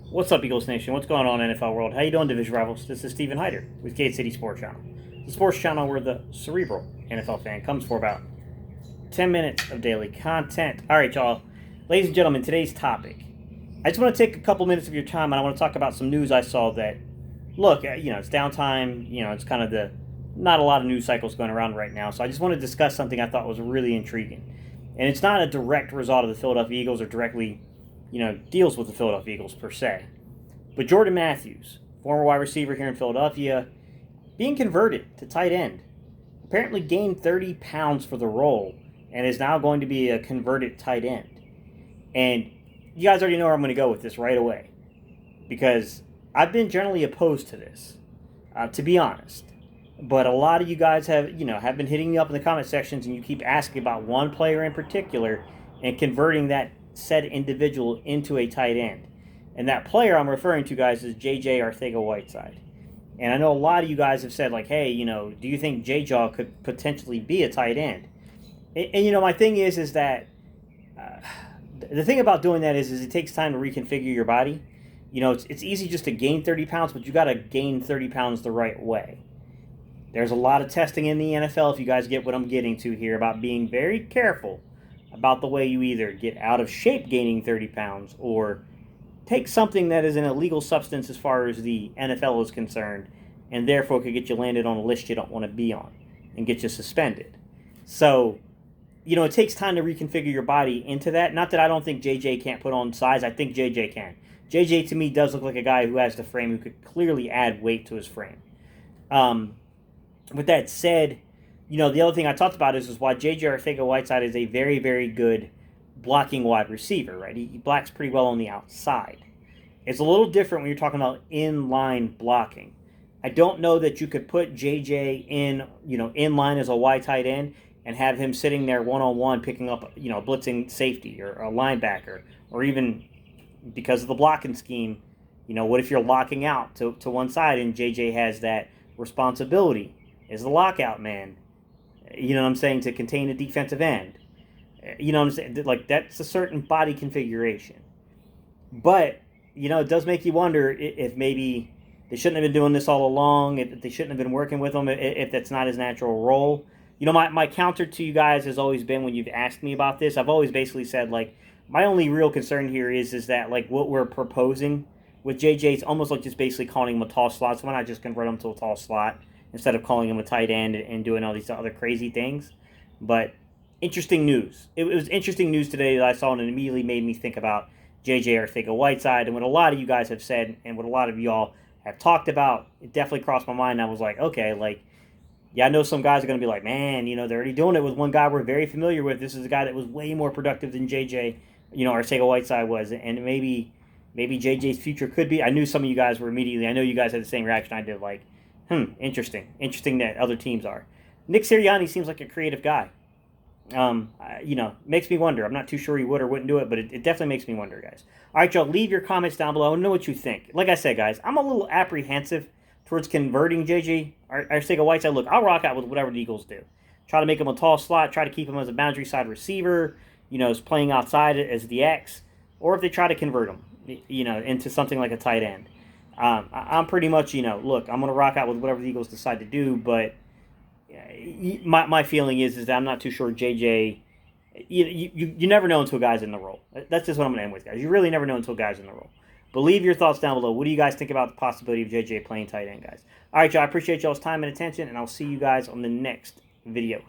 What's up, Eagles Nation? What's going on, NFL world? How you doing, Division Rivals? This is Steven Hyder with Gate City Sports Channel, the sports channel where the cerebral NFL fan comes for about 10 minutes of daily content. All right, y'all. Ladies and gentlemen, today's topic. I just want to take a couple minutes of your time, and I want to talk about some news I saw that, look, it's downtime. It's kind of not a lot of news cycles going around right now. So I just want to discuss something I thought was really intriguing. And it's not a direct result of the Philadelphia Eagles or directly deals with the Philadelphia Eagles per se. But Jordan Matthews, former wide receiver here in Philadelphia, being converted to tight end, apparently gained 30 pounds for the role and is now going to be a converted tight end. And you guys already know where I'm going to go with this right away, because I've been generally opposed to this, to be honest. But a lot of you guys have been hitting me up in the comment sections, and you keep asking about one player in particular and converting that said individual into a tight end. And that player I'm referring to, guys, is JJ Arcega-Whiteside. And I know a lot of you guys have said, like, hey, do you think JJAW could potentially be a tight end? And my thing is that the thing about doing that is it takes time to reconfigure your body. It's easy just to gain 30 pounds, but you got to gain 30 pounds the right way. There's a lot of testing in the NFL, if you guys get what I'm getting to here, about being very careful about the way you either get out of shape gaining 30 pounds or take something that is an illegal substance as far as the NFL is concerned, and therefore could get you landed on a list you don't want to be on and get you suspended. So, it takes time to reconfigure your body into that. Not that I don't think JJ can't put on size. I think JJ can. JJ, to me, does look like a guy who has the frame, who could clearly add weight to his frame. With that said, the other thing I talked about is why JJ Arcega-Whiteside is a very, very good blocking wide receiver, right? He blocks pretty well on the outside. It's a little different when you're talking about in-line blocking. I don't know that you could put JJ in line as a wide tight end and have him sitting there one-on-one picking up, blitzing safety or a linebacker, or even because of the blocking scheme, what if you're locking out to one side and JJ has that responsibility as the lockout man, to contain a defensive end. Like, that's a certain body configuration. But, it does make you wonder if maybe they shouldn't have been doing this all along, if they shouldn't have been working with him, if that's not his natural role. My counter to you guys has always been, when you've asked me about this, I've always basically said, like, my only real concern here is that, like, what we're proposing with JJ is almost like just basically calling him a tall slot. So why not just convert him to a tall slot instead of calling him a tight end and doing all these other crazy things? But interesting news. It was interesting news today that I saw, and it immediately made me think about JJ Arcega-Whiteside and what a lot of you guys have said and what a lot of y'all have talked about. It definitely crossed my mind. I was like, okay, like, yeah, I know some guys are going to be like, man, they're already doing it with one guy we're very familiar with. This is a guy that was way more productive than JJ, Arcega-Whiteside was, and maybe JJ's future could be. I knew some of you guys were immediately, I know you guys had the same reaction I did, like, interesting that other teams are. Nick Sirianni seems like a creative guy. Makes me wonder. I'm not too sure he would or wouldn't do it, but it definitely makes me wonder, guys. All right, y'all, leave your comments down below. I want to know what you think. Like I said, guys, I'm a little apprehensive towards converting JJ Arcega-Whiteside. Look, I'll rock out with whatever the Eagles do. Try to make him a tall slot. Try to keep him as a boundary side receiver. Is playing outside as the X. Or if they try to convert him, into something like a tight end. I'm pretty much, look, I'm going to rock out with whatever the Eagles decide to do, but my feeling is that I'm not too sure JJ. You never know until guys in the role. That's just what I'm going to end with, guys. You really never know until guys in the role. But leave your thoughts down below. What do you guys think about the possibility of JJ playing tight end, guys? All right, y'all. I appreciate y'all's time and attention, and I'll see you guys on the next video.